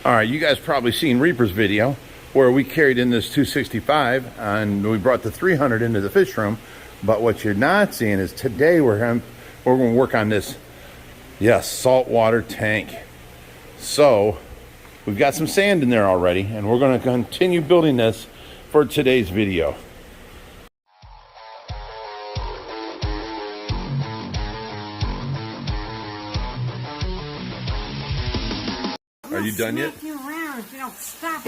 All right, you guys probably seen Reaper's video where we carried in this 265 and we brought the 300 into the fish room. But what you're not seeing is today we're going to work on this, yes, saltwater tank. So we've got some sand in there already, and we're going to continue building this for today's video. Are you done yet? You around if you don't stop.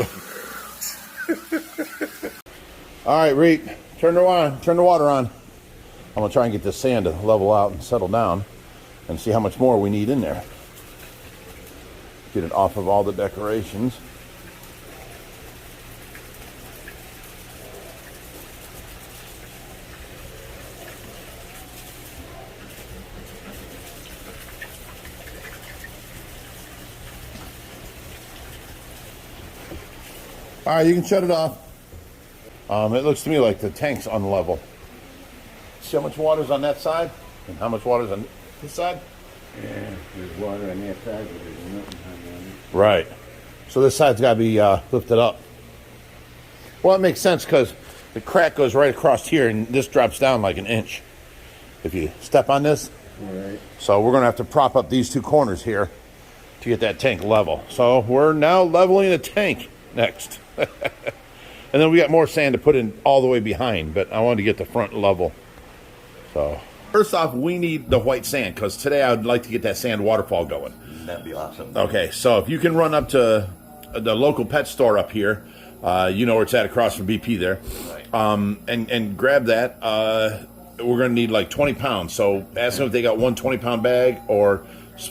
All right, Reet, turn the water on. I'm gonna try and get this sand to level out and settle down and see how much more we need in there. Get it off of all the decorations. All right, you can shut it off. It looks to me like the tank's unlevel. See how much water's on that side and how much water's on this side? Yeah, there's water on that side, but there's nothing on it. Right. So this side's got to be lifted up. Well, it makes sense because the crack goes right across here and this drops down like an inch if you step on this. All right. So we're going to have to prop up these two corners here to get that tank level. So we're now leveling the tank next. And then we got more sand to put in all the way behind, but I wanted to get the front level. So first off, we need the white sand because today I would like to get that sand waterfall going. That'd be awesome. Okay, so if you can run up to the local pet store up here, you know where it's at across from BP there, Right. and grab that. We're going to need like 20 pounds. So ask them if they got one 20-pound bag or,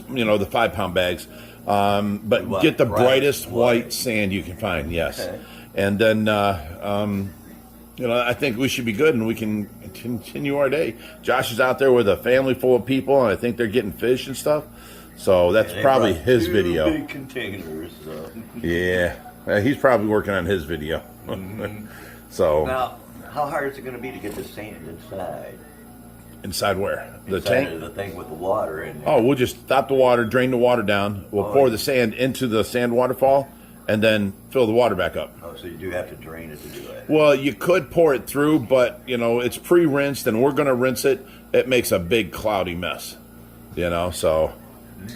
you know, the 5-pound bags. But get the brightest white sand you can find, yes. Okay. And then, you know, I think we should be good and we can continue our day. Josh is out there with a family full of people, and I think they're getting fish and stuff. So that's probably his video. Big containers. So. Yeah, he's probably working on his video. Mm-hmm. So Now, how hard is it going to be to get the sand inside? inside where? The Inside tank? of the thing with the water in there. Oh, we'll just stop the water, drain the water down. We'll pour the sand into the sand waterfall, and then fill the water back up. Oh, so you do have to drain it to do it. Well, you could pour it through, but, you know, it's pre-rinsed, and we're going to rinse it. It makes a big cloudy mess, you know, so.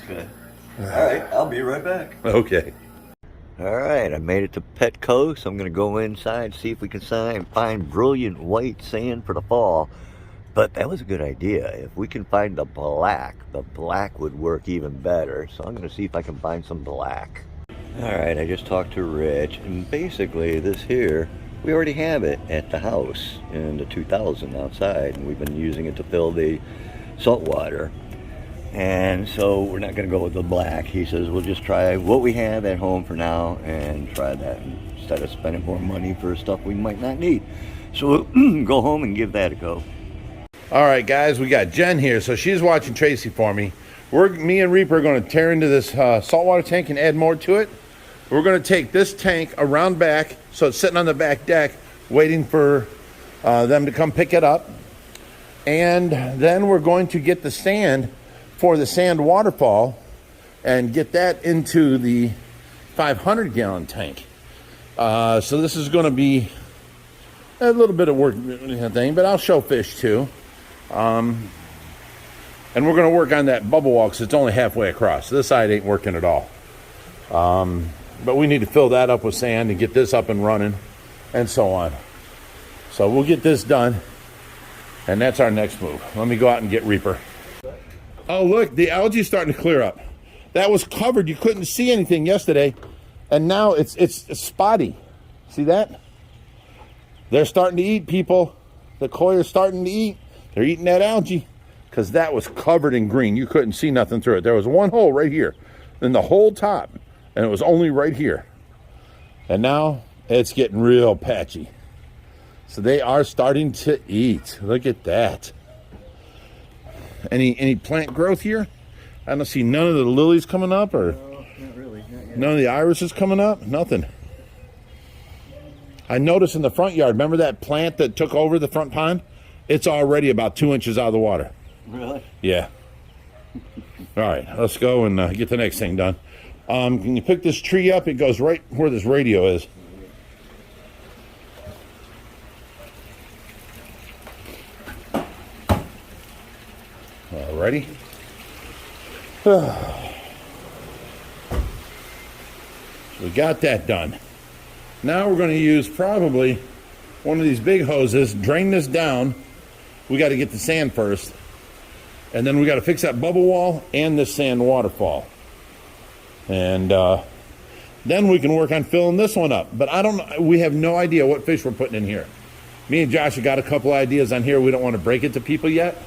Okay. All right, I'll be right back. Okay. All right, I made it to Petco, so I'm going to go inside, see if we can find brilliant white sand for the fall. But that was a good idea. If we can find the black would work even better. So I'm going to see if I can find some black. All right, I just talked to Rich, and basically this here, we already have it at the house in the 2000 outside, and we've been using it to fill the salt water. And so we're not going to go with the black. He says we'll just try what we have at home for now and try that instead of spending more money for stuff we might not need. So we'll go home and give that a go. All right, guys, we got Jen here, so she's watching Tracy for me. Me and Reaper are going to tear into this saltwater tank and add more to it. We're going to take this tank around back, so it's sitting on the back deck, waiting for them to come pick it up. And then we're going to get the sand for the sand waterfall and get that into the 500-gallon tank. So this is going to be a little bit of work thing, but I'll show fish too. And we're going to work on that bubble wall because it's only halfway across. This side ain't working at all. But we need to fill that up with sand and get this up and running and so on. So we'll get this done, and that's our next move. Let me go out and get Reaper. Oh, look, the algae's starting to clear up. That was covered. You couldn't see anything yesterday, and now it's spotty. See that? They're starting to eat, people. The koi are starting to eat. They're eating that algae because that was covered in green. You couldn't see nothing through it. There was one hole right here in the whole top, and it was only right here. And now it's getting real patchy. So they are starting to eat. Look at that. Any plant growth here? I don't see none of the lilies coming up, or No, not really. Not yet. none of the irises coming up. Nothing. I noticed in the front yard, remember that plant that took over the front pond? It's already about 2 inches out of the water. Really? Yeah. All right, let's go and get the next thing done. Can you pick this tree up? It goes right where this radio is. Alrighty. We got that done. Now we're going to use probably one of these big hoses, drain this down. We got to get the sand first. And then we got to fix that bubble wall and this sand waterfall. And then we can work on filling this one up. But we have no idea what fish we're putting in here. Me and Josh have got a couple ideas on here. We don't want to break it to people yet.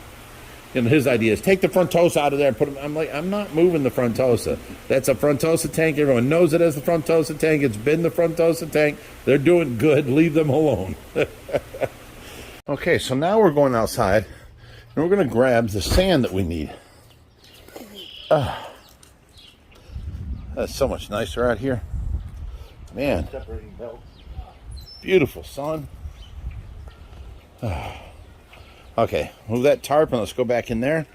And his idea is take the frontosa out of there and put them. I'm like, I'm not moving the frontosa. That's a frontosa tank. Everyone knows it as the frontosa tank. It's been the frontosa tank. They're doing good. Leave them alone. Okay, so now we're going outside and we're going to grab the sand that we need. That's so much nicer out here. Man. Beautiful sun. Okay, move that tarp and let's go back in there.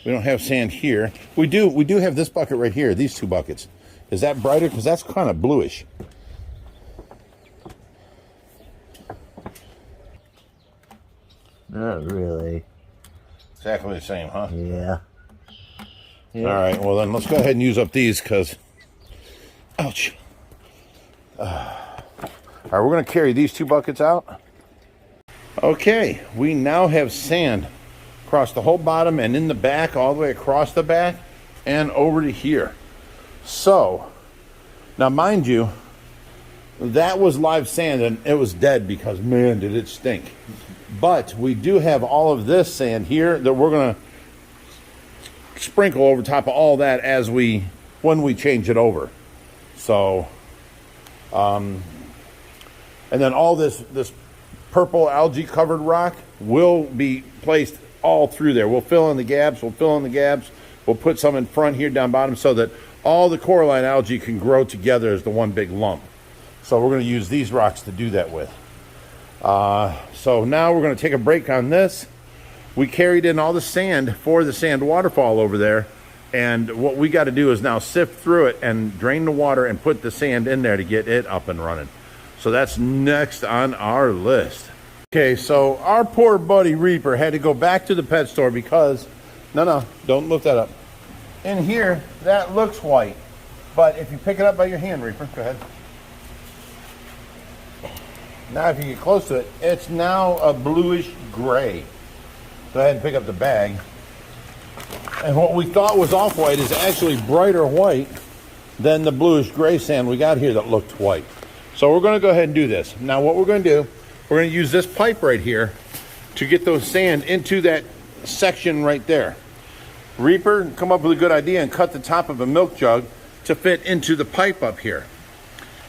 We don't have sand here. We do have this bucket right here, these two buckets. Is that brighter? Because that's kind of bluish. Not really. Exactly the same, huh? Yeah. All right, well then let's go ahead and use up these because, ouch. All right, we're going to carry these two buckets out. Okay, we now have sand across the whole bottom and in the back, all the way across the back and over to here. So, now mind you, that was live sand and it was dead because, man, did it stink. But we do have all of this sand here that we're going to sprinkle over top of all that when we change it over. So, and then all this purple algae covered rock will be placed all through there. We'll fill in the gaps. We'll put some in front here down bottom so that all the coralline algae can grow together as the one big lump. So we're going to use these rocks to do that with. So now we're going to take a break on this. We carried in all the sand for the sand waterfall over there. And what we got to do is now sift through it and drain the water and put the sand in there to get it up and running. So that's next on our list. Okay, so our poor buddy Reaper had to go back to the pet store because, no, don't lift that up. In here, that looks white. But if you pick it up by your hand, Reaper, go ahead. Now if you get close to it, it's now a bluish gray. Go ahead and pick up the bag. And what we thought was off-white is actually brighter white than the bluish gray sand we got here that looked white. So we're going to go ahead and do this. Now what we're going to do, we're going to use this pipe right here to get those sand into that section right there. Reaper, come up with a good idea and cut the top of a milk jug to fit into the pipe up here.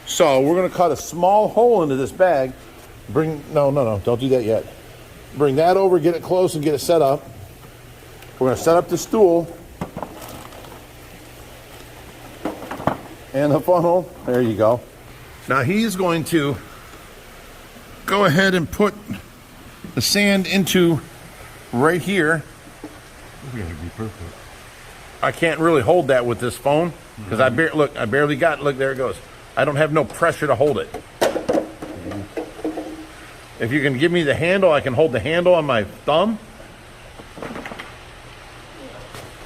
So we're going to cut a small hole into this bag. No, don't do that yet. Bring that over, get it close and get it set up. We're going to set up the stool and the funnel. There you go. Now he's going to go ahead and put the sand into right here. I can't really hold that with this phone because I barely got, look, there it goes. I don't have no pressure to hold it. If you can give me the handle, I can hold the handle on my thumb.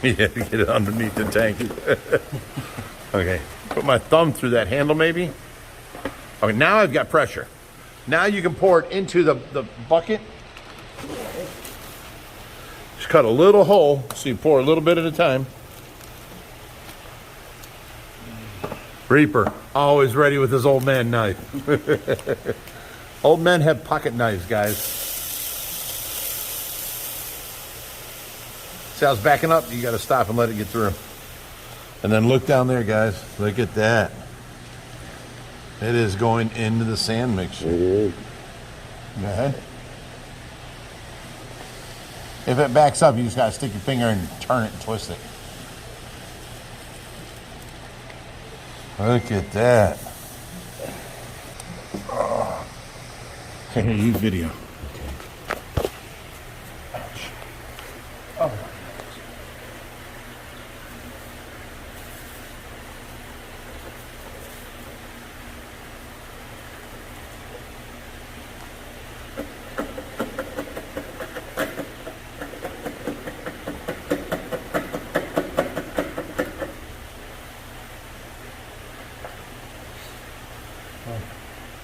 Yeah, get it underneath the tank. Okay, put my thumb through that handle maybe. Okay, now I've got pressure. Now you can pour it into the bucket. Just cut a little hole so you pour a little bit at a time. Reaper, always ready with his old man knife. Old men have pocket knives, guys. See how it's backing up? You got to stop and let it get through. And then look down there, guys. Look at that. It is going into the sand mixture. It is. Go ahead. If it backs up, you just got to stick your finger and turn it and twist it. Look at that. Oh. Here, you video. Okay. Ouch. Oh.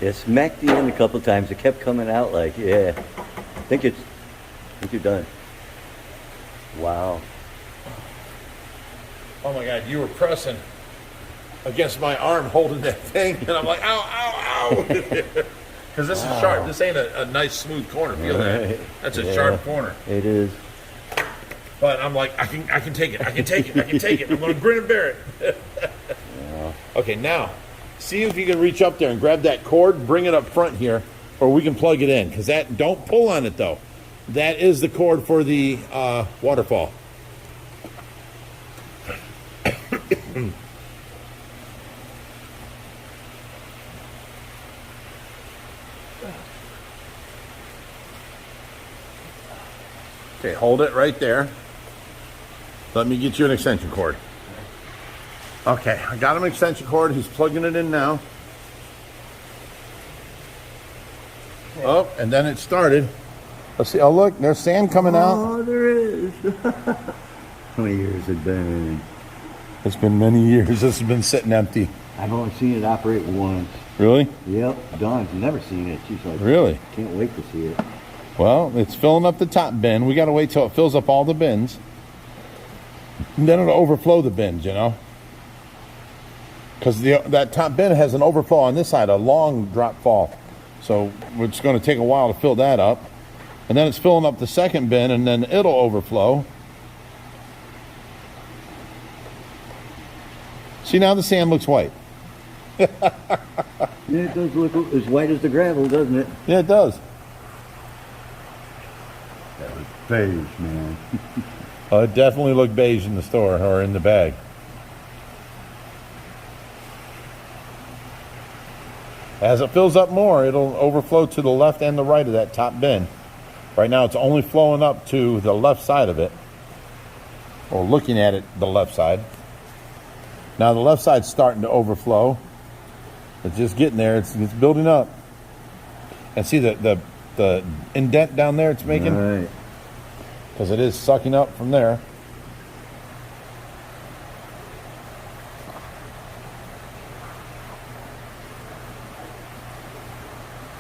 It smacked the end a couple times. It kept coming out like, yeah. I think you're done. Wow. Oh my God, you were pressing against my arm holding that thing, and I'm like, ow, ow, ow. Because this is sharp. This ain't a nice smooth corner. Feel that? That's a sharp corner. It is. But I'm like, I can take it. I can take it. I can take it. I'm going to grin and bear it. Okay, now, see if you can reach up there and grab that cord, bring it up front here, or we can plug it in. Because that, don't pull on it though. That is the cord for the waterfall. Okay, hold it right there. Let me get you an extension cord. Okay, I got him an extension cord. He's plugging it in now. Oh, and then it started. Let's see. Oh, look, there's sand coming out. Oh, there is. How many years has it been? It's been many years. This has been sitting empty. I've only seen it operate once. Really? Yep. Dawn's never seen it. She's like, really? Can't wait to see it. Well, it's filling up the top bin. We got to wait till it fills up all the bins. And then it'll overflow the bins, you know. Because that top bin has an overflow on this side, a long drop fall. So it's going to take a while to fill that up. And then it's filling up the second bin, and then it'll overflow. See, now the sand looks white. Yeah, it does look as white as the gravel, doesn't it? Yeah, it does. That was beige, man. It definitely looked beige in the store or in the bag. As it fills up more, it'll overflow to the left and the right of that top bin. Right now, it's only flowing up to the left side of it, or looking at it, the left side. Now the left side's starting to overflow. It's just getting there. It's building up. And see the indent down there it's making? Right. Because it is sucking up from there.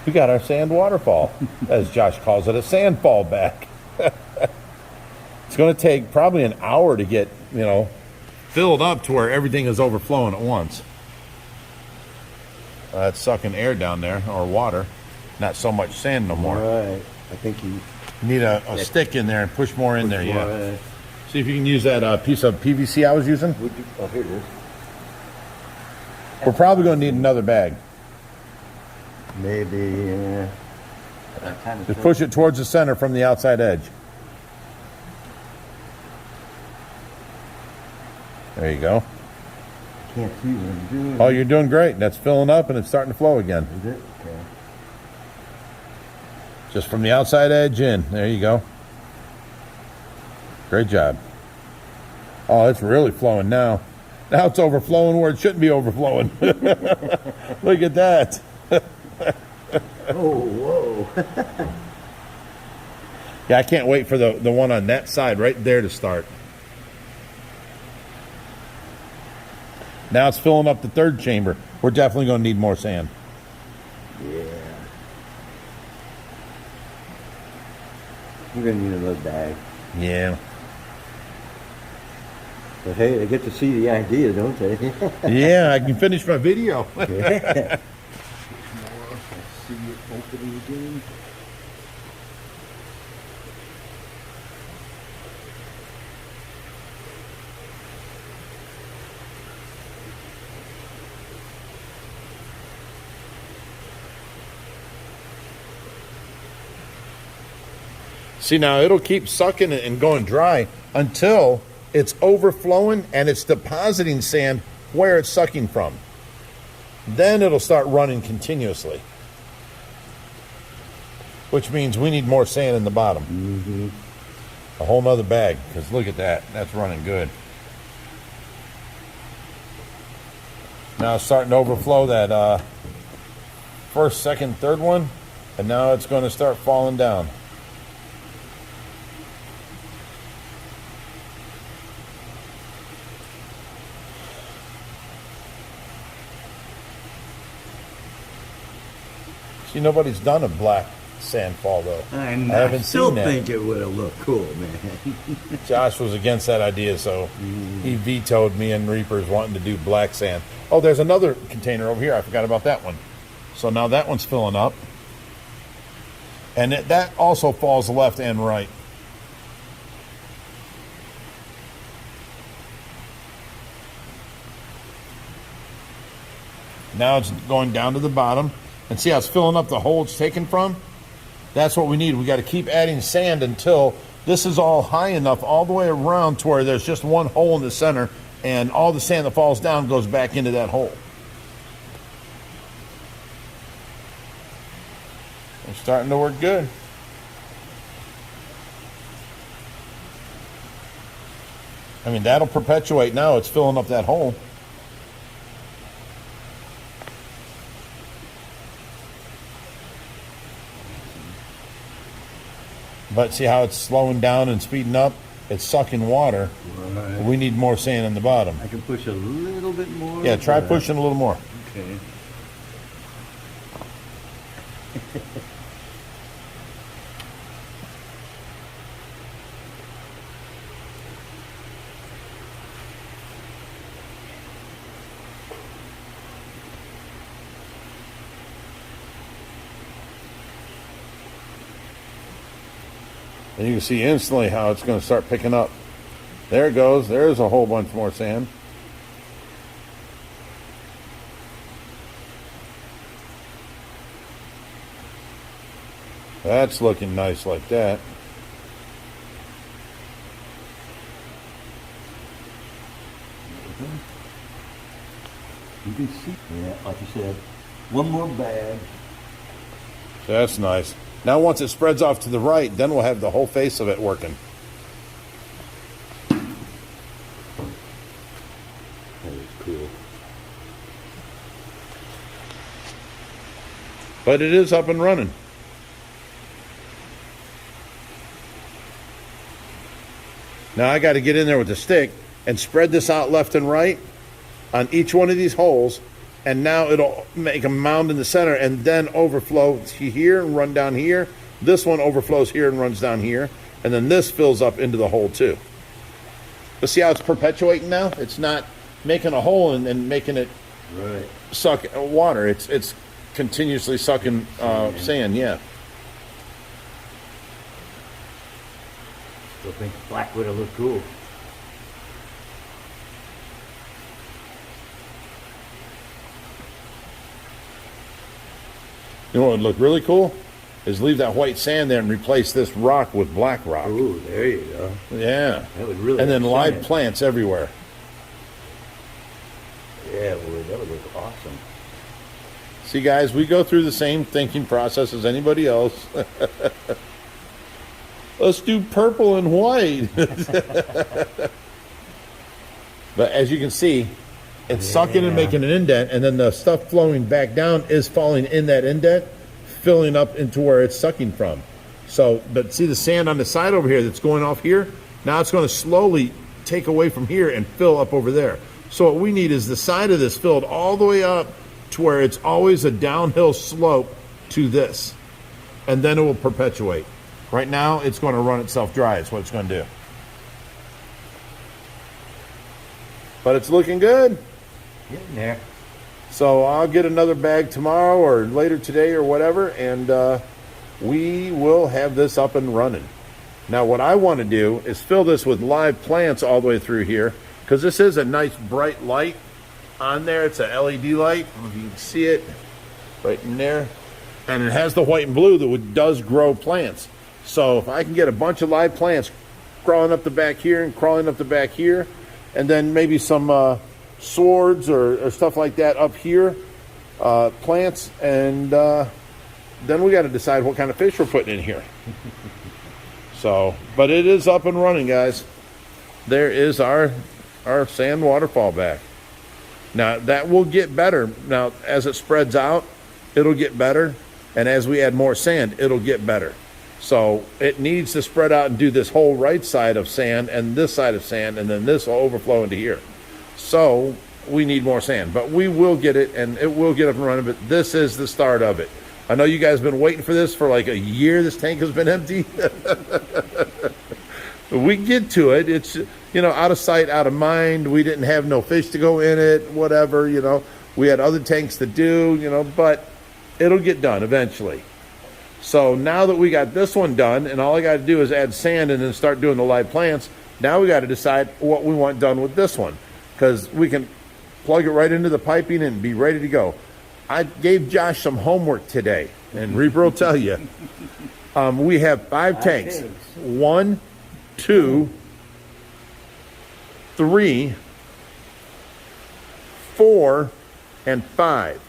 We got our sand waterfall, as Josh calls it, a sand fall back. It's going to take probably an hour to get, you know, filled up to where everything is overflowing at once. It's sucking air down there, or water. Not so much sand no more. Right. I think you need a stick in there and push more in there, yeah. More, see if you can use that piece of PVC I was using. oh, here it is. We're probably going to need another bag. Maybe, just push it towards the center from the outside edge. There you go. Can't see what I'm doing. Oh, you're doing great. That's filling up and it's starting to flow again. Is it? Okay. Just from the outside edge in. There you go. Great job. Oh, it's really flowing now. Now it's overflowing where it shouldn't be overflowing. Look at that. Oh, whoa. Yeah, I can't wait for the one on that side right there to start. Now it's filling up the third chamber. We're definitely going to need more sand. Yeah. We're going to need another bag. Yeah. But hey, they get to see the idea, don't they? Yeah, I can finish my video. Yeah. See it opening again. See, now it'll keep sucking it and going dry until it's overflowing and it's depositing sand where it's sucking from. Then it'll start running continuously. Which means we need more sand in the bottom. Mm-hmm. A whole nother bag, because look at that. That's running good. Now it's starting to overflow that first, second, third one. And now it's going to start falling down. See, nobody's done a black sand fall though. I haven't still seen that. think it would have looked cool, man. Josh was against that idea, so he vetoed me and Reapers wanting to do black sand. Oh, there's another container over here. I forgot about that one. So now that one's filling up. And that also falls left and right. Now it's going down to the bottom. And see how it's filling up the hole it's taken from? That's what we need. We got to keep adding sand until this is all high enough all the way around to where there's just one hole in the center and all the sand that falls down goes back into that hole. It's starting to work good. I mean, that'll perpetuate now. It's filling up that hole. But see how it's slowing down and speeding up? It's sucking water. Right. We need more sand in the bottom. I can push a little bit more. Yeah, try pushing a little more. Okay. And you can see instantly how it's going to start picking up. There it goes. There's a whole bunch more sand. That's looking nice like that. You can see, yeah, like you said, one more bag. So that's nice. Now once it spreads off to the right, then we'll have the whole face of it working. That is cool. But it is up and running. Now I got to get in there with the stick and spread this out left and right on each one of these holes, and now it'll make a mound in the center and then overflow here and run down here. This one overflows here and runs down here, and then this fills up into the hole too. But see how it's perpetuating now? It's not making a hole and making it Right. suck water. It's continuously sucking sand, yeah. Still think black would have looked cool. You know what would look really cool? Is leave that white sand there and replace this rock with black rock. Ooh, there you go. Yeah. That would really And then shine live it. plants everywhere. Yeah, well, that would look awesome. See, guys, we go through the same thinking process as anybody else. Let's do purple and white. But as you can see, it's sucking and making an indent, and then the stuff flowing back down is falling in that indent, filling up into where it's sucking from. So, but see the sand on the side over here that's going off here? Now it's going to slowly take away from here and fill up over there. So what we need is the side of this filled all the way up to where it's always a downhill slope to this. And then it will perpetuate. Right now, it's going to run itself dry. Is what it's going to do. But it's looking good. Getting there. So I'll get another bag tomorrow or later today or whatever, and we will have this up and running. Now what I want to do is fill this with live plants all the way through here, because this is a nice bright light on there. It's a LED light. I don't know if you can see it right in there. And it has the white and blue that does grow plants. So if I can get a bunch of live plants crawling up the back here and crawling up the back here, and then maybe some swords or stuff like that up here, plants, and then we got to decide what kind of fish we're putting in here. So, but it is up and running, guys. There is our sand waterfall back. Now that will get better. Now as it spreads out, it'll get better, and as we add more sand, it'll get better. So it needs to spread out and do this whole right side of sand and this side of sand, and then this will overflow into here. So we need more sand, but we will get it, and it will get up and running. But this is the start of it. I know you guys have been waiting for this for like a year. This tank has been empty. We get to it. It's, out of sight, out of mind. We didn't have no fish to go in it, whatever, We had other tanks to do, but it'll get done eventually. So now that we got this one done, and all I got to do is add sand and then start doing the live plants, now we got to decide what we want done with this one, because we can plug it right into the piping and be ready to go. I gave Josh some homework today, and Reaper will tell you. We have 5 tanks. 1, 2, 3, 4, and 5.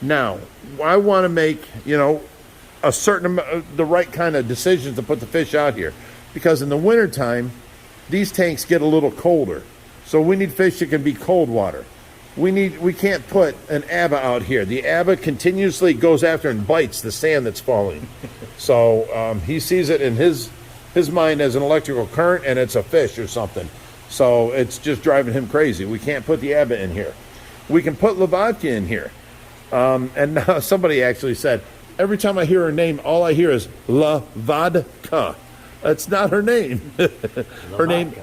Now, I want to make, a certain amount, the right kind of decisions to put the fish out here, because in the wintertime, these tanks get a little colder. So we need fish that can be cold water. We can't put an ABBA out here. The ABBA continuously goes after and bites the sand that's falling. So he sees it in his mind as an electrical current, and it's a fish or something. So it's just driving him crazy. We can't put the ABBA in here. We can put Lavatka in here. And now somebody actually said, every time I hear her name, all I hear is Lavatka. That's not her name. Her name,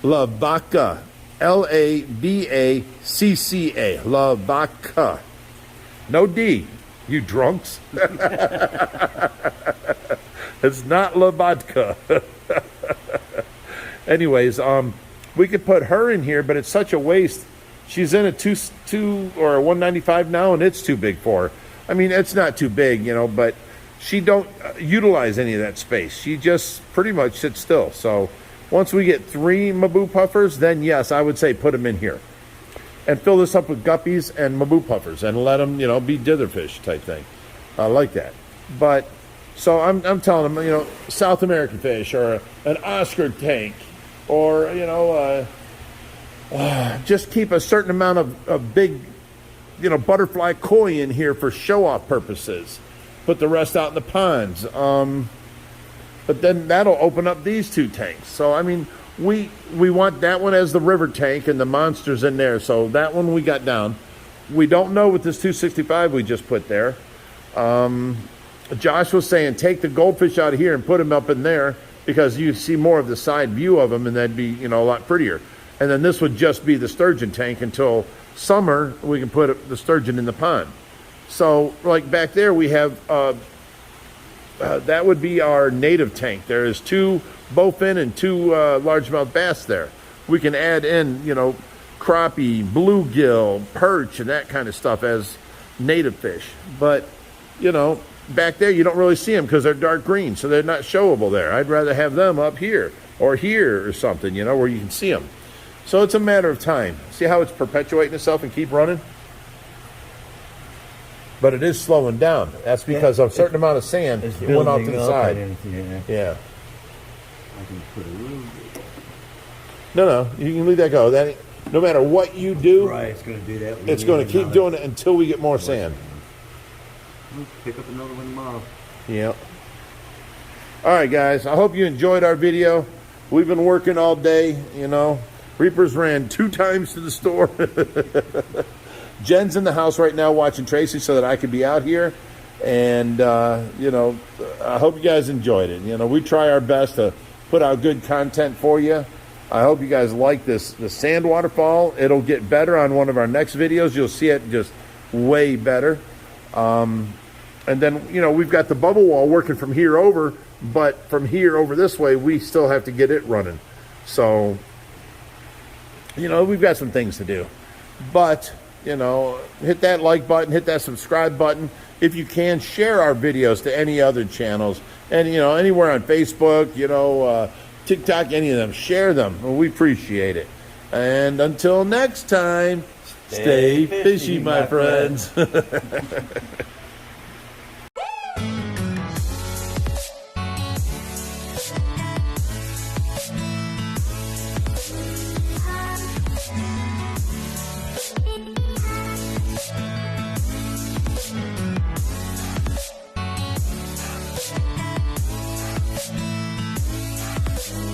Lavatka. Labacca. Lavatka. No D, you drunks. It's not Lavatka. Anyways, we could put her in here, but it's such a waste. She's in a 2 or a 195 now, and it's too big for her. I mean, it's not too big, but she don't utilize any of that space. She just pretty much sits still. So once we get 3 Maboo puffers, then yes, I would say put them in here. And fill this up with guppies and Maboo puffers and let them, be ditherfish type thing. I like that. But, so I'm telling them, South American fish or an Oscar tank or, just keep a certain amount of big, butterfly koi in here for show-off purposes. Put the rest out in the ponds. But then that'll open up these 2 tanks. So, I mean, we want that one as the river tank and the monsters in there. So that one we got down. We don't know with this 265 we just put there. Josh was saying take the goldfish out of here and put them up in there because you see more of the side view of them and that'd be, a lot prettier. And then this would just be the sturgeon tank until summer we can put the sturgeon in the pond. So, like back there we have... that would be our native tank. There is 2 bowfin and 2 largemouth bass there. We can add in, crappie, bluegill, perch, and that kind of stuff as native fish. But, back there you don't really see them because they're dark green, so they're not showable there. I'd rather have them up here or something, where you can see them. So it's a matter of time. See how it's perpetuating itself and keep running? But it is slowing down. That's because of a certain amount of sand went out to the side. Yeah. I can put a little bit. No, you can leave that go. That no matter what you do, Right, it's going to do that. it's going to keep doing it until we get more sand. We'll pick up another one tomorrow. Yeah. All right, guys. I hope you enjoyed our video. We've been working all day, Reapers ran 2 times to the store. Jen's in the house right now watching Tracy so that I could be out here. And, I hope you guys enjoyed it. We try our best to put out good content for you. I hope you guys like the sand waterfall. It'll get better on one of our next videos. You'll see it just way better. And then, we've got the bubble wall working from here over, but from here over this way, we still have to get it running. So, we've got some things to do. But... hit that like button, hit that subscribe button. If you can, share our videos to any other channels. And, anywhere on Facebook, TikTok, any of them. Share them. We appreciate it. And until next time, stay fishy, my friends.